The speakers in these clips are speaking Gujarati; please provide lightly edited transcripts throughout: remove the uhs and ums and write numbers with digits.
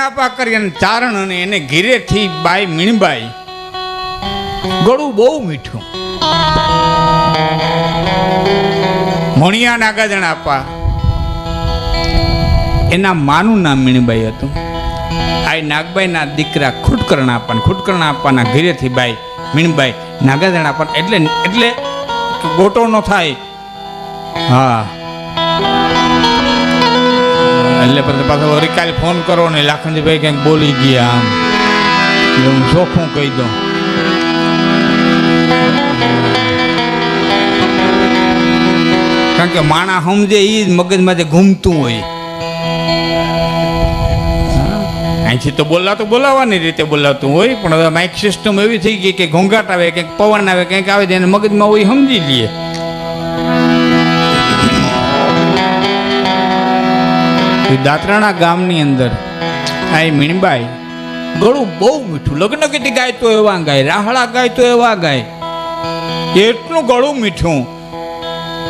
નાગાજણાપા કરી અને ચારણ અને એને ઘીરેથી બાઈ મીણબાઈ ગળું બહુ મીઠું. મોણિયા નાગાજણાપા એના માનું નામ મીણબાઈ હતું. આ નાગબાઈના દીકરા ખુટકરણાપાના ઘીરેથી બાઈ મીણબાઈ નાગાજણાપા એટલે એટલે ગોટો ન થાય. હા એટલે પછી પાછો વળી કાલે ફોન કરો ને લાખનજીભાઈ કંઈક બોલી ગયા આમ એટલે હું ચોખ્ખું કહી દઉં. કારણ કે માણા સમજે એ જ મગજમાં જે ઘૂમતું હોય. અહીંથી તો બોલાવવાની રીતે બોલાવતું હોય, પણ હવે માઇક સિસ્ટમ એવી થઈ ગઈ કે ઘોંઘાટ આવે, કંઈક પવન આવે, કંઈક આવે એને મગજમાં હોય સમજી લઈએ. દાત્રાણા ગામની અંદર આ મીણબાઈ ગળું બહુ મીઠું. લગ્ન ગીત ગાય તો એવા ગાય, રાહડા ગાય તો એવા ગાય. એટલું ગળું મીઠું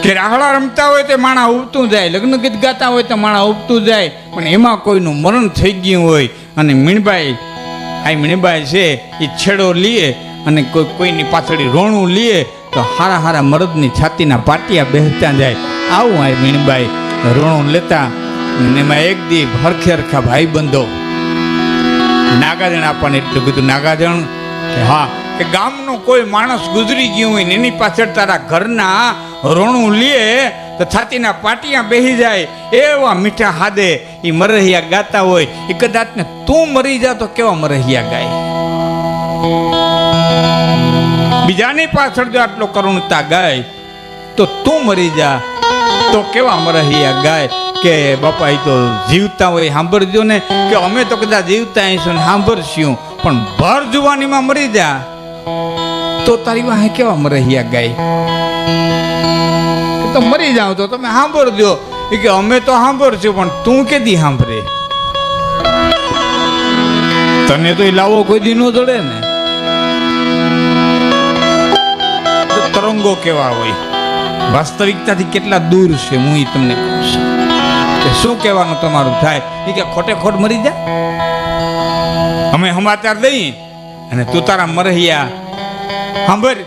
કે રાહડા રમતા હોય તો માણા ઉબતું જાય, લગ્ન ગીત ગાતા હોય તો માણા ઉબતું જાય. પણ એમાં કોઈનું મરણ થઈ ગયું હોય અને મીણબાઈ છે એ છેડો લીએ અને કોઈની પાછળ રોણું લીએ તો હારા મરદની છાતીના પાટિયા બેસતા જાય. આવું આ મીણબાઈ રોણું લેતા. અને એમાં એક દી હરખા ભાઈ બંધો નાગાજણ આપણને એટલું કીધું, નાગાજણ કે હા કે ગામનો કોઈ માણસ ગુજરી ગયું હોય ને એની પાછળ તારા ઘરના રોણું લે તો છાતીના પાટિયા બેસી જાય. એવા મીઠા હાદે એ મરહિયા ગાતા હોય. એ કદાચ ને તું મરી જા તો કેવા મરહિયા ગાય. બીજાની પાછળ જો આટલો કરુણતા ગાય તો તું મરી જા તો કેવા મરહિયા ગાય. કે બાપા એ તો જીવતા હોય સાંભળજો ને, કે અમે તો કદાચ જીવતા આવીશું ને સાંભળશું, પણ ભર જુવાનીમાં મરી જા તો તારી વાહે કેવા મરહિયા ગાય. તો મરી જાવ તો તમે સાંભળજો. કે અમે તો સાંભળશું પણ તું કેદી સાંભળે? તને તો એ લાવો કોઈ દી ન જડે ને. તરંગો કેવા હોય, વાસ્તવિકતાથી કેટલા દૂર છે હું એ તમને કહું છું. શું કહેવાનું તમારું થાય એ કે ખોટે ખોટ મરી જા. અમે સમાચાર દઈએ અને તું તારા મરહિયા સાંભળ.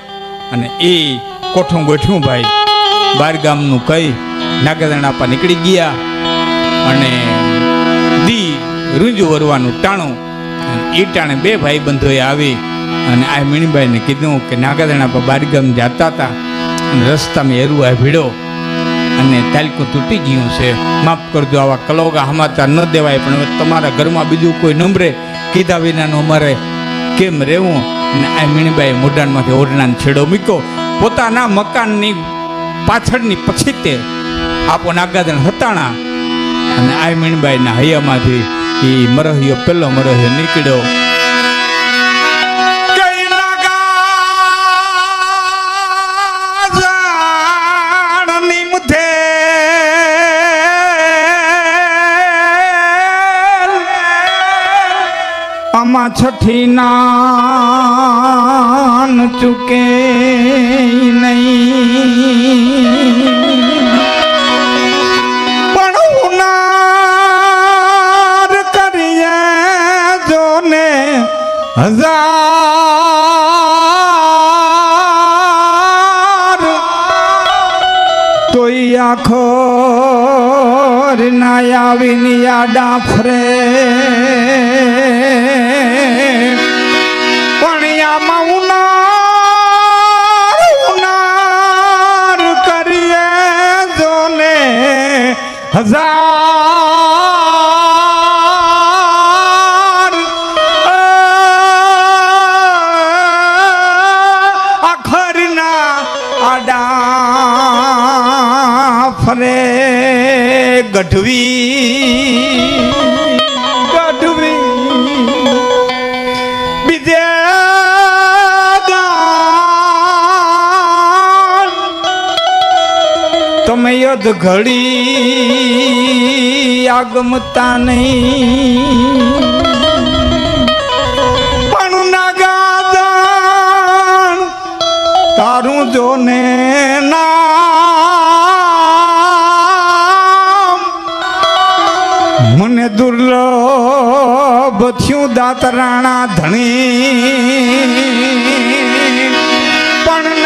અને એ કોઠું ગોઠ્યું ભાઈ બાર ગામનું કઈ નાગાજણાપા નીકળી ગયા અને દી રૂંજું વરવાનું ટાણું. એ ટાણે બે ભાઈ બંધોએ આવી અને આ મીણબાઈને કીધું કે નાગાજણાપા બાર ગામ જતા હતા અને રસ્તામાં એરુઆ ભીડો અને તાલકું તૂટી ગયું છે, માફ કરજો. આવા કલોગા સમાચાર ન દેવાય, પણ હવે તમારા ઘરમાં બીજું કોઈ નંબરે કીધા વિનાનું અમારે કેમ રહેવું. અને આ મીણબાઈ મોઢાણમાંથી ઓરડાનો છેડો મૂક્યો. પોતાના મકાનની પાછળની પછી તે આપો નાગાજણ હતાણા અને આ મીણબાઈના હૈયામાંથી એ મરહિયો પેલો મરહિયો નીકળ્યો. આમાં છઠ્ઠી નાન ચૂકે નહીં, પણ ઉનાર કરીએ જોને હજાર તોય આખો ના આવીને યાડા ફરે. હજાર આખરના આડા ફરે. ગઢવી બીજે તમે યદ ઘડી આગમતા નહીં, પણ નાગાજણ તારું જોને નામ મને દુર્લભ થયું દાતરાણા ધણી પણ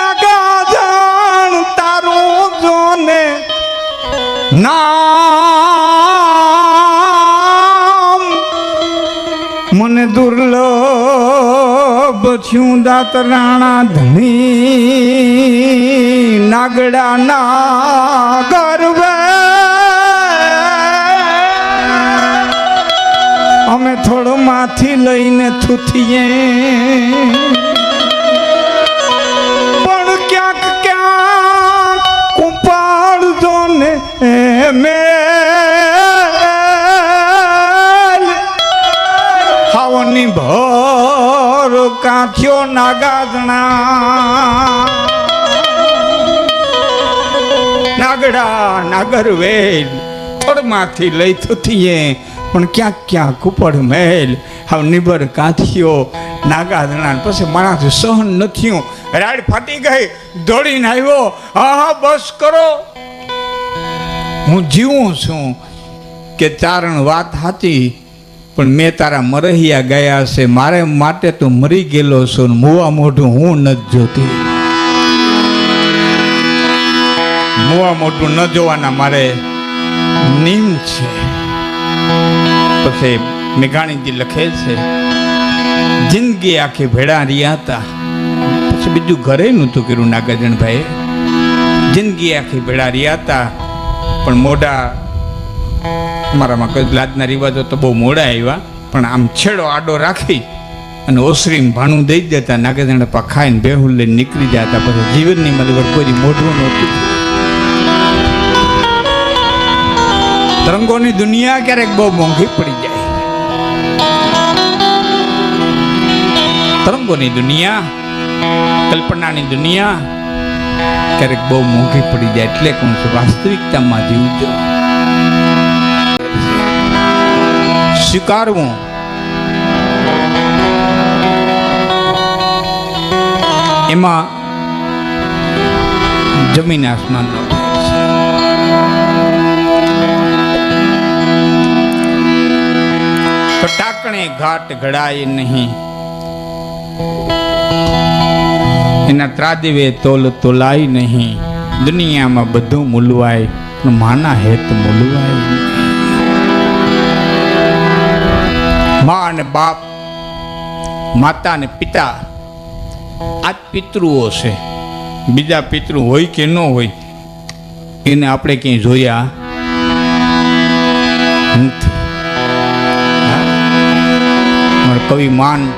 નગાજણ તારું જોને નામ મને દુર્લભ થયું દાતરાણા ધણી નાગડા ના ગરવે અમે થોડો માથી લઈને થૂથીએ પણ ક્યાંક ક્યાંક કુંપાડજો ને મેલ હાવની ભર કાંઠ્યો નાગાજણા નાગડા નાગર વેલ થોડમાંથી લઈ થૂથીએ પણ ક્યાંક ક્યાંક ઉપર મેલ હાવ નિબર કાંથીઓ નાગાજણા પછી માણસ સહન ન થયું રાડ ફાટી ગઈ દોડીને આવ્યો હા બસ કરો હું જીવું છું કે ચારણ વાત સાચી પણ મેં તારા મરહિયા ગયા છે મારે માટે તો મરી ગયેલો છું મુવા મોઢું હું નથી જોતી મુવા મોઢું ન જોવાના મારે નિયમ છે પછી મેઘાણીજી લખે છે જિંદગી આખી ભેડા રહ્યા હતા પછી બીજું ઘરે નહોતું કર્યું નાગાજણભાઈ જિંદગી આખી ભેડા રહ્યા હતા પણ મોઢા અમારામાં કઈ લાજના રિવાજો તો બહુ મોડા આવ્યા પણ આમ છેડો આડો રાખી અને ઓસરીમાં ભાણું દઈ દેતા નાગાજણ પા ખાઈને બેહુલ લઈને નીકળી જતા પછી જીવનની મતલબ કોઈ મોઢું નહોતું તરંગોની દુનિયા ક્યારેક બહુ મોંઘી પડી જાય તરંગોની દુનિયા કલ્પનાની દુનિયા ક્યારેક બહુ મોંઘી પડી જાય એટલે કહું છું વાસ્તવિકતામાં જીવજો સ્વીકારવું એમાં જમીન આસમાનનો ટાકણે ઘાટ ઘડાય નહીં એના ત્રાદવે તોલ તોલાય નહીં દુનિયામાં બધું મૂલવાય પણ માના હેત મૂલવાય મા અને બાપ માતા અને પિતા આ પિતૃઓ છે બીજા પિતૃ હોય કે ન હોય એને આપણે ક્યાંય જોયા નથી કવિ માન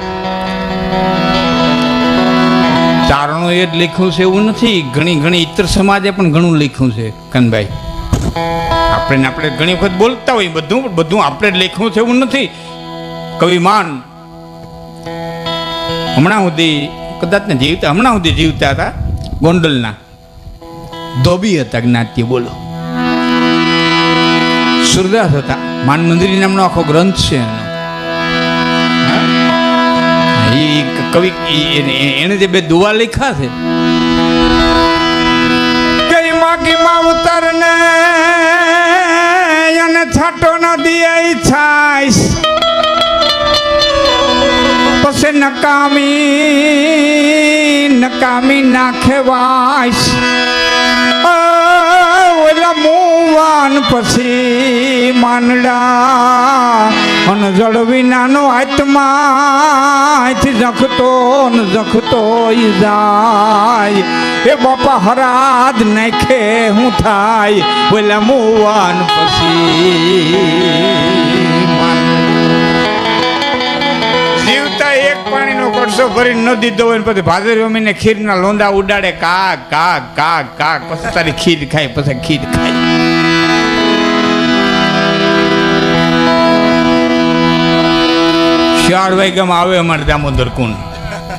ચારણો એ જ લખ્યું છે એવું નથી ઘણી ઇતર સમાજે પણ ઘણું લખ્યું છે કનભાઈ આપણે ઘણી વખત બોલતા હોય બધું આપણે જ લખ્યું છે એવું નથી કવિ માન હમણાં સુધી કદાચ ને જીવતા હમણાં સુધી જીવતા હતા ગોંડલના ધોબી હતા જ્ઞાતિ બોલો સુરદાસ હતા માન મંદિરી નામનો આખો ગ્રંથ છે એનો કવિ એને જે બે દુઆ લખ્યા છે કઈ માગી માવતર ને અને છાટો ન દિયે છાઈસ પછી નકામી નાખે વાઈસ ઓલા મુવાન પછી માંડડા અને જળ વિનાનો આત્માથી જખતો જાય એ બાપા હરાદ નાખે હું થાય ઓલા મુવાન પછી જીવતા એક પાણીનો કડસો ભરીને ન દીધો હોય પછી ભાદરવી મહિને ખીરના લોંદા ઉડાડે કાક કાક કાક કાક પછી તારી ખીર ખાય પછી ખીર ખાય ચાર વાગ્યામાં આવે અમારે દામોદર કુંડ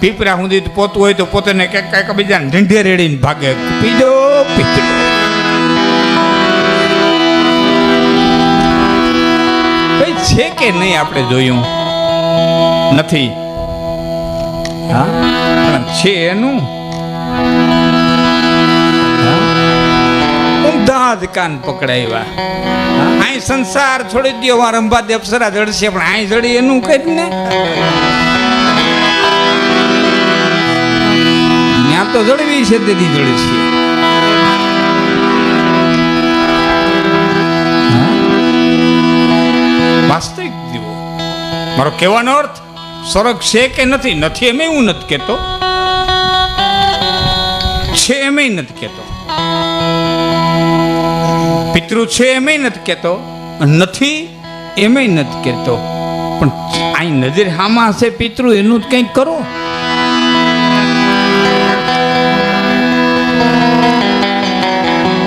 પીપરા સુધી પોતું હોય તો પોતે ને કઈક બીજાને ઢીંઢે રેડીને ભાગે પીજો પીજો છે કે નહીં આપણે જોયું નથી હા પણ છે એનું ઊંધા જ કાન પકડાવ્યા. અહીં સંસાર છોડી દો, મારા રંભાદે અપ્સરા જડશે, પણ અહીં જડી એનું કઈ ને ત્યાં તો જડવી છે, તેથી જડશે. વાસ્તવિક જીવો. મારો કહેવાનો અર્થ સ્વર્ગ છે કે નથી, નથી એમ હું નથી કહેતો, છે એમ નથી કહેતો, પિતૃ છે એમ નથી કહેતો, નથી એમ નથી કહેતો, પણ અહીં નજર હામાં હશે પિતૃ, એનું જ કંઈક કરો.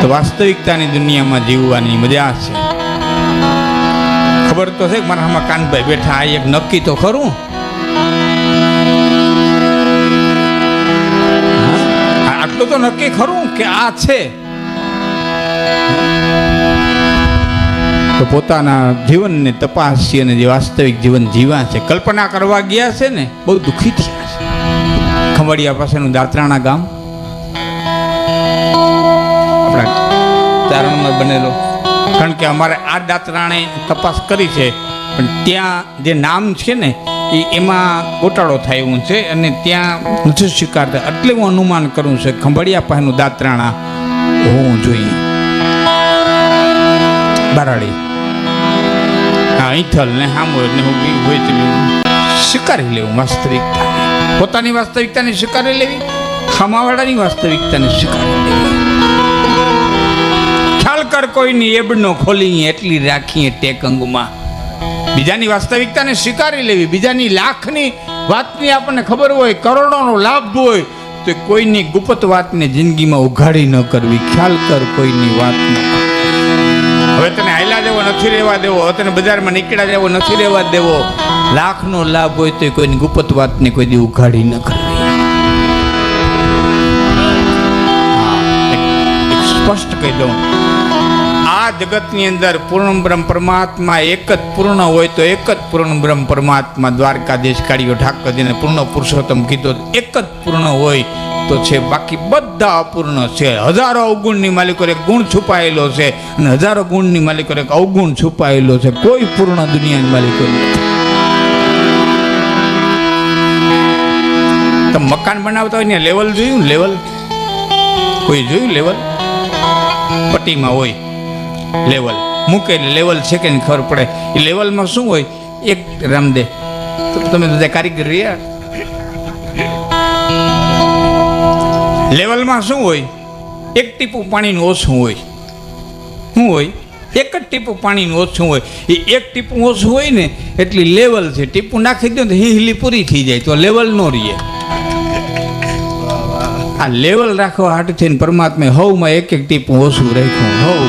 તો વાસ્તવિકતાની દુનિયામાં જીવવાની મજા છે. ખબર તો છે કે મારા આમાં કાનભાઈ બેઠા, આ એક નક્કી તો ખરું. આટલું તો નક્કી ખરું કે આ છે. તો પોતાના જીવનને તપાસી અને જે વાસ્તવિક જીવન જીવા છે, કલ્પના કરવા ગયા છે ને, બહુ દુઃખી થયા છે. ખંભાળિયા પાસેનું દાત્રાણા ગામ આપણા ચારણમાં બનેલો. કારણ કે અમારે આ દાત્રાણે તપાસ કરી છે, પણ ત્યાં જે નામ છે ને એમાં ગોટાળો થાય એવું છે, અને ત્યાં નથી સ્વીકારતા. એટલે હું અનુમાન કરું છું ખંભાળિયા પાસેનું દાત્રાણા હોવું જોઈએ. બારાડી ઈથલ ને હામોર ને હોય તો સ્વીકારી લેવું વાસ્તવિકતા, પોતાની વાસ્તવિકતાને સ્વીકારી લેવી, ખામાવાળાની વાસ્તવિકતાને સ્વીકારી લેવી. ખ્યાલ કર કોઈની એબનો ખોલી એટલી રાખીએ ટેકંગમાં. બીજાની વાસ્તવિકતાને સ્વીકારી લેવી, બીજાની લાખની વાતની આપણને ખબર હોય, કરોડોનો લાભ હોય, તો કોઈની ગુપ્ત વાતને જિંદગીમાં ઉઘાડી ન કરવી. ખ્યાલ કર કોઈની વાત ન. હવે તને હાયલા દેવો નથી રહેવા દેવો, હવે તને બજારમાં નીકળ્યા દેવો નથી રહેવા દેવો. લાખનો લાભ હોય તો કોઈની ગુપ્ત વાતને કોઈ દી ઉઘાડી ન કરવી. સ્પષ્ટ કહી દઉં, આ જગતની અંદર પૂર્ણ બ્રહ્મ પરમાત્મા એક જ પૂર્ણ હોય તો એક જ પૂર્ણ બ્રહ્મ પરમાત્મા દ્વારકાધીશ કાળીઓ ઠાકરજીને પૂર્ણ પુરુષોત્તમ કીધો, એક જ પૂર્ણ હોય તો છે, બાકી બધા અપૂર્ણ છે. હજારો અવગુણની માલિકો એક ગુણ છુપાયેલો છે, અને હજારો ગુણની માલિકો એક અવગુણ છુપાયેલો છે. કોઈ પૂર્ણ દુનિયાની માલિકો નથી. તમે મકાન બનાવતા હોય ને લેવલ જોયું, લેવલ કોઈ જોયું? લેવલ પટ્ટીમાં હોય લેવલ મૂકે, લેવલ છે કે ખબર પડે. એ લેવલમાં શું હોય? એક રામદે તમે બધા કારીગર રહ્યા, લેવલમાં શું હોય? એક ટીપું પાણીનું ઓછું હોય. શું હોય? એક જ ટીપું પાણીનું ઓછું હોય. એ એક ટીપું ઓછું હોય ને એટલી લેવલ છે. ટીપું નાખી દો તો હિલી પૂરી થઈ જાય, તો લેવલ નો રહીએ. આ લેવલ રાખવા હાટ થઈને પરમાત્માએ હવમાં એક એક ટીપું ઓછું રાખ્યું. હવ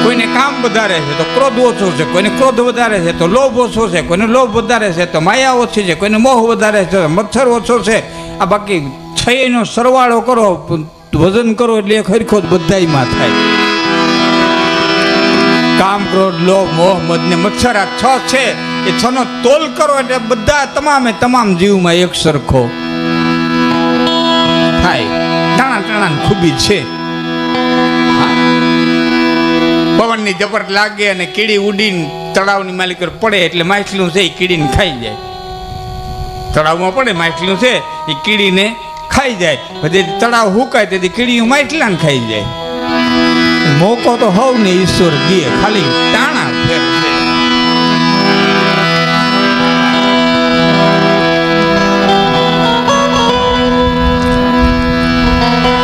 કોઈને કામ વધારે છે તો ક્રોધ ઓછો છે, કોઈને ક્રોધ વધારે છે તો લોભ ઓછો છે, કોઈને લોભ વધારે છે તો માયા ઓછી છે, કોઈને મોહ વધારે છે તો મચ્છર ઓછો છે. આ બાકી છયનો સરવાળો કરો, વજન કરો એટલે એક હરખો જ બધાયમાં થાય. કામ, ક્રોધ, લોભ, મોહ, મદ ને મચ્છર આ છ છે. એ છ નો તોલ કરો એટલે બધા તમામે તમામ જીવમાં એક સરખો થાય. ટાણા ટાણા ખૂબી છે. પવનની ઝપટ લાગે અને કીડી ઉડીને તળાવની માલિક પડે એટલે માછલું છે એ કીડીને ખાઈ જાય. તળાવમાં પડે માછલું છે એ કીડીને ખાઈ જાય. પછી તળાવ હુકાય તેથી કીડીઓ માછલાને ખાઈ જાય. મોકો તો હવ ને ઈશ્વર દે, ખાલી ટાણા ફેર છે.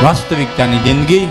વાસ્તવિકતાની જિંદગી